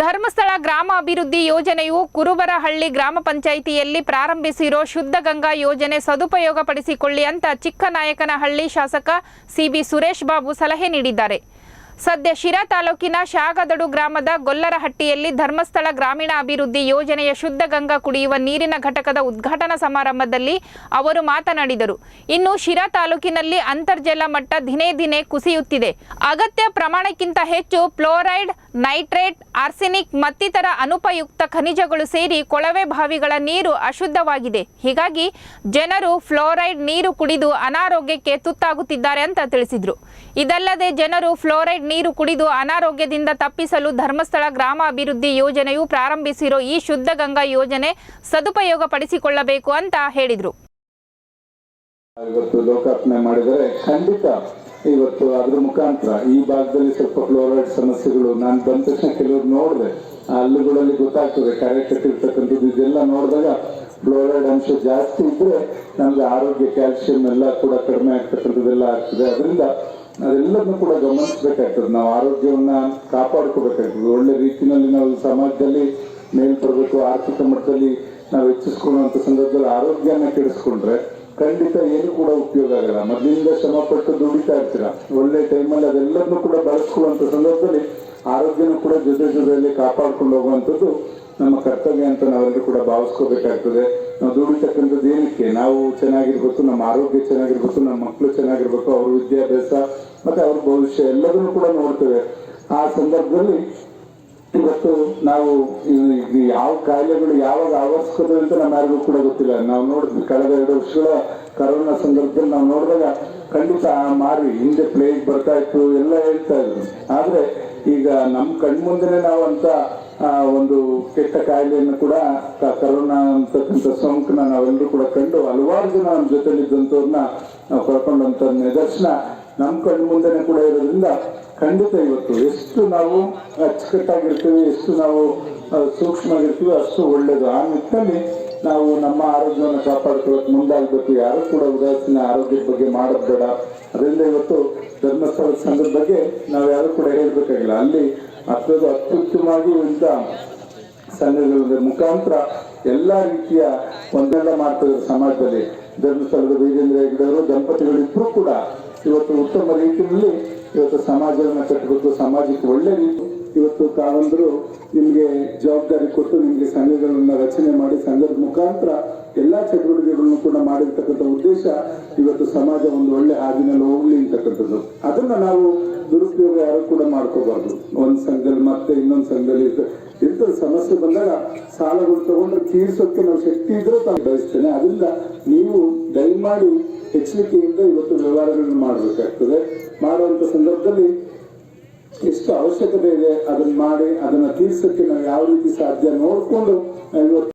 ಧರ್ಮಸ್ಥಳ ಗ್ರಾಮ ಅಭಿವೃದ್ಧಿ ಯೋಜನೆಯು ಕುರುಬರಹಳ್ಳಿ ಗ್ರಾಮ ಪಂಚಾಯಿತಿಯಲ್ಲಿ ಪ್ರಾರಂಭಿಸಿರೋ ಶುದ್ಧ ಗಂಗಾ ಯೋಜನೆ ಸದುಪಯೋಗ ಪಡಿಸಿಕೊಳ್ಳಿ ಅಂತ ಚಿಕ್ಕನಾಯಕನಹಳ್ಳಿ ಶಾಸಕ ಸಿಬಿ ಸುರೇಶ್ ಬಾಬು ಸಲಹೆ ನೀಡಿದ್ದಾರೆ. ಸದ್ಯ ಶಿರಾ ತಾಲೂಕಿನ ಶಾಗದಡು ಗ್ರಾಮದ ಗೊಲ್ಲರಹಟ್ಟಿಯಲ್ಲಿ ಧರ್ಮಸ್ಥಳ ಗ್ರಾಮೀಣ ಅಭಿವೃದ್ಧಿ ಯೋಜನೆಯ ಶುದ್ಧ ಗಂಗಾ ಕುಡಿಯುವ ನೀರಿನ ಘಟಕದ ಉದ್ಘಾಟನಾ ಸಮಾರಂಭದಲ್ಲಿ ಅವರು ಮಾತನಾಡಿದರು. ಇನ್ನು ಶಿರಾ ತಾಲೂಕಿನಲ್ಲಿ ಅಂತರ್ಜಲ ಮಟ್ಟ ದಿನೇ ದಿನೇ ಕುಸಿಯುತ್ತಿದೆ. ಅಗತ್ಯ ಪ್ರಮಾಣಕ್ಕಿಂತ ಹೆಚ್ಚು ಫ್ಲೋರೈಡ್, ನೈಟ್ರೇಟ್, ಆರ್ಸೆನಿಕ್ ಮತ್ತಿತರ ಅನುಪಯುಕ್ತ ಖನಿಜಗಳು ಸೇರಿ ಕೊಳವೆ ಬಾವಿಗಳ ನೀರು ಅಶುದ್ಧವಾಗಿದೆ. ಹೀಗಾಗಿ ಜನರು ಫ್ಲೋರೈಡ್ ನೀರು ಕುಡಿದು ಅನಾರೋಗ್ಯಕ್ಕೆ ತುತ್ತಾಗುತ್ತಿದ್ದಾರೆ ಅಂತ ತಿಳಿಸಿದರು. ಇದಲ್ಲದೆ ಜನರು ಫ್ಲೋರೈಡ್ ನೀರು ಕುಡಿದು ಅನಾರೋಗ್ಯದಿಂದ ತಪ್ಪಿಸಲು ಧರ್ಮಸ್ಥಳ ಗ್ರಾಮ ಅಭಿವೃದ್ಧಿ ಯೋಜನೆಯು ಪ್ರಾರಂಭಿಸಿರೋ ಈ ಶುದ್ಧ ಗಂಗಾ ಯೋಜನೆ ಸದುಪಯೋಗ ಪಡಿಸಿಕೊಳ್ಳಬೇಕು ಅಂತ ಹೇಳಿದರು. ಇವತ್ತು ಲೋಕಾರ್ಪಣೆ ಮಾಡಿದರೆ ಖಂಡಿತ ಇವತ್ತು ಅದ್ರ ಮುಖಾಂತರ ಈ ಭಾಗದಲ್ಲಿ ಸ್ವಲ್ಪ ಫ್ಲೋರೈಡ್ ಸಮಸ್ಯೆಗಳು ನಾನು ಬಂದ ತಕ್ಷಣ ಕೆಲವರು ನೋಡಿದೆ, ಹಲ್ಲುಗಳಲ್ಲಿ ಗೊತ್ತಾಗ್ತದೆ ಕರೆ ಕಟ್ಟಿರ್ತಕ್ಕಂಥದ್ದು. ಇದೆಲ್ಲ ನೋಡಿದಾಗ ಫ್ಲೋರೈಡ್ ಅಂಶ ಜಾಸ್ತಿ ಇದ್ರೆ ನಮ್ಗೆ ಆರೋಗ್ಯ, ಕ್ಯಾಲ್ಸಿಯಂ ಎಲ್ಲ ಕೂಡ ಕಡಿಮೆ ಆಗ್ತಕ್ಕಂಥದ್ದೆಲ್ಲ ಆಗ್ತದೆ. ಅದರಿಂದ ಅದೆಲ್ಲದನ್ನು ಕೂಡ ಗಮನಿಸಬೇಕಾಗ್ತದೆ. ನಾವು ಆರೋಗ್ಯವನ್ನ ಕಾಪಾಡ್ಕೋಬೇಕಾಗ್ತದೆ. ಒಳ್ಳೆ ರೀತಿಯಲ್ಲಿ ನಾವು ಸಮಾಜದಲ್ಲಿ ಮೇಲ್ಪಡಬೇಕು. ಆರ್ಥಿಕ ಮಟ್ಟದಲ್ಲಿ ನಾವು ಹೆಚ್ಚಿಸ್ಕೊಳ್ಳುವಂಥ ಸಂದರ್ಭದಲ್ಲಿ ಆರೋಗ್ಯನ ಕೆಡಿಸ್ಕೊಂಡ್ರೆ ಖಂಡಿತ ಏನು ಕೂಡ ಉಪಯೋಗ ಆಗಲ್ಲ. ಮೊದಲಿಂದ ಶ್ರಮ ಪಟ್ಟು ದುಡಿತಾ ಇರ್ತೀರ, ಒಳ್ಳೆ ಟೈಮಲ್ಲಿ ಅದೆಲ್ಲದನ್ನು ಕೂಡ ಬಳಸ್ಕೊಳ್ಳುವಂಥ ಸಂದರ್ಭದಲ್ಲಿ ಆರೋಗ್ಯನೂ ಕೂಡ ಜೊತೆಯಲ್ಲಿ ಕಾಪಾಡ್ಕೊಂಡು ಹೋಗುವಂಥದ್ದು ನಮ್ಮ ಕರ್ತವ್ಯ ಅಂತ ನಾವೆಲ್ಲರೂ ಕೂಡ ಭಾವಿಸ್ಕೋಬೇಕಾಗ್ತದೆ. ನಾವು ದುಡಿತಕ್ಕಂಥದ್ದು ಏನಕ್ಕೆ? ನಾವು ಚೆನ್ನಾಗಿರ್ಬೇಕು, ನಮ್ಮ ಆರೋಗ್ಯ ಚೆನ್ನಾಗಿರ್ಬೇಕು, ನಮ್ಮ ಮಕ್ಕಳು ಚೆನ್ನಾಗಿರ್ಬೇಕು, ಅವ್ರ ವಿದ್ಯಾಭ್ಯಾಸ ಮತ್ತೆ ಅವ್ರ ಭವಿಷ್ಯ ಎಲ್ಲದನ್ನು ಕೂಡ ನೋಡ್ತೇವೆ. ಆ ಸಂದರ್ಭದಲ್ಲಿ ಇವತ್ತು ನಾವು ಯಾವ ಕಾಯಿಲೆಗಳು ಯಾವಾಗ ಆವರಿಸ್ಕೋದು ಅಂತ ನಮ್ಮ ಯಾರಿಗೂ ಕೂಡ ಗೊತ್ತಿಲ್ಲ. ನಾವು ನೋಡಿದ್ವಿ ಕಳೆದ 2 ವರ್ಷಗಳ ಕರೋನಾ ಸಂದರ್ಭದಲ್ಲಿ ನಾವು ನೋಡಿದಾಗ ಖಂಡಿತ ಮಾರಿ ಹಿಂದೆ ಪ್ಲೇಗ್ ಬರ್ತಾ ಇತ್ತು ಎಲ್ಲ ಹೇಳ್ತಾ ಇದ್ರು. ಆದ್ರೆ ಈಗ ನಮ್ಮ ಕಣ್ಮುಂದೆನೆ ನಾವು ಅಂತ ಒಂದು ಕೆಟ್ಟ ಕಾಯಿಲೆಯನ್ನು ಕೂಡ ಕರೋನಾ ಅಂತಕ್ಕಂಥ ಸೋಂಕನ್ನ ನಾವೆಲ್ಲರೂ ಕೂಡ ಕಂಡು ಹಲವಾರು ಜನ ನಮ್ಮ ಜೊತೆಲಿದ್ದಂಥವ್ರನ್ನ ನಾವು ಕಳ್ಕೊಂಡಂತ ನಿದರ್ಶನ ನಮ್ಮ ಕಣ್ಣು ಮುಂದೆನೆ ಕೂಡ ಇರೋದ್ರಿಂದ ಖಂಡಿತ ಇವತ್ತು ಎಷ್ಟು ನಾವು ಅಚ್ಚುಕಟ್ಟಾಗಿರ್ತೀವಿ, ಎಷ್ಟು ನಾವು ಸೂಕ್ಷ್ಮವಾಗಿರ್ತೀವಿ ಅಷ್ಟು ಒಳ್ಳೇದು. ಆ ನಿಟ್ಟಿನಲ್ಲಿ ನಾವು ನಮ್ಮ ಆರೋಗ್ಯವನ್ನು ಕಾಪಾಡ್ಕೊಳ್ಳೋಕೆ ಮುಂದಾಗಬೇಕು. ಯಾರು ಕೂಡ ಉದಾಸೀನ ಆರೋಗ್ಯದ ಬಗ್ಗೆ ಮಾಡೋದು ಬೇಡ. ಅದರಿಂದ ಇವತ್ತು ಧರ್ಮಸ್ಥಳ ಸಂಘದ ಬಗ್ಗೆ ನಾವು ಯಾರು ಕೂಡ ಹೇಳ್ಬೇಕಾಗಿಲ್ಲ. ಅಲ್ಲಿ ಅತ್ಯುತ್ತಮವಾಗಿ ಇಂಥ ಸಂಘಗಳ ಮುಖಾಂತರ ಎಲ್ಲಾ ರೀತಿಯ ಒಂದೆಲ್ಲ ಮಾಡ್ತಾರೆ ಸಮಾಜದಲ್ಲಿ. ಧರ್ಮಸ್ಥಳದ ವೀರೇಂದ್ರ ಹೆಗ್ಗಡೆಯವರು ದಂಪತಿಗಳಿಬ್ಬರು ಕೂಡ ಇವತ್ತು ಉತ್ತಮ ರೀತಿಯಲ್ಲಿ ಇವತ್ತು ಸಮಾಜವನ್ನು ಕಟ್ಟಬೇಕು, ಸಮಾಜಕ್ಕೆ ಒಳ್ಳೆ ರೀತಿ ಇವತ್ತು ತಾವಂದ್ರು ನಿಮ್ಗೆ ಜವಾಬ್ದಾರಿ ಕೊಟ್ಟು ನಿಮ್ಗೆ ಸಂಘಗಳನ್ನ ರಚನೆ ಮಾಡಿ ಸಂಘದ ಮುಖಾಂತರ ಎಲ್ಲಾ ಚಟುವಟಿಕೆಗಳನ್ನು ಕೂಡ ಮಾಡಿರ್ತಕ್ಕಂಥ ಉದ್ದೇಶ ಇವತ್ತು ಸಮಾಜ ಒಂದು ಒಳ್ಳೆ ಹಾದಿನಲ್ಲಿ ಹೋಗ್ಲಿ ಅಂತಕ್ಕಂಥದ್ದು. ಅದನ್ನ ನಾವು ದುರುಪಯೋಗ ಯಾರು ಕೂಡ ಮಾಡ್ಕೋಬಾರ್ದು. ಒಂದ್ ಸಂಘದಲ್ಲಿ ಮತ್ತೆ ಇನ್ನೊಂದು ಸಂಘದಲ್ಲಿ ಇಂಥ ಸಮಸ್ಯೆ ಬಂದಾಗ ಸಾಲಗಳು ತಗೊಂಡ್ರೆ ತೀರ್ಸೋಕೆ ನಾವು ಶಕ್ತಿ ಇದ್ರೆ ತಾನು ಬಯಸ್ತೇನೆ. ಅದರಿಂದ ನೀವು ದಯಮಾಡಿ ಎಚ್ಚರಿಕೆಯಿಂದ ಇವತ್ತು ವ್ಯವಹಾರಗಳನ್ನು ಮಾಡಬೇಕಾಗ್ತದೆ. ಮಾಡುವಂತ ಸಂದರ್ಭದಲ್ಲಿ ಎಷ್ಟು ಅವಶ್ಯಕತೆ ಇದೆ ಅದನ್ನ ಮಾಡಿ ಅದನ್ನ ತೀರ್ಸೋಕೆ ನಾವು ಯಾವ ರೀತಿ ಸಾಧ್ಯ ನೋಡ್ಕೊಂಡು ಇವತ್ತು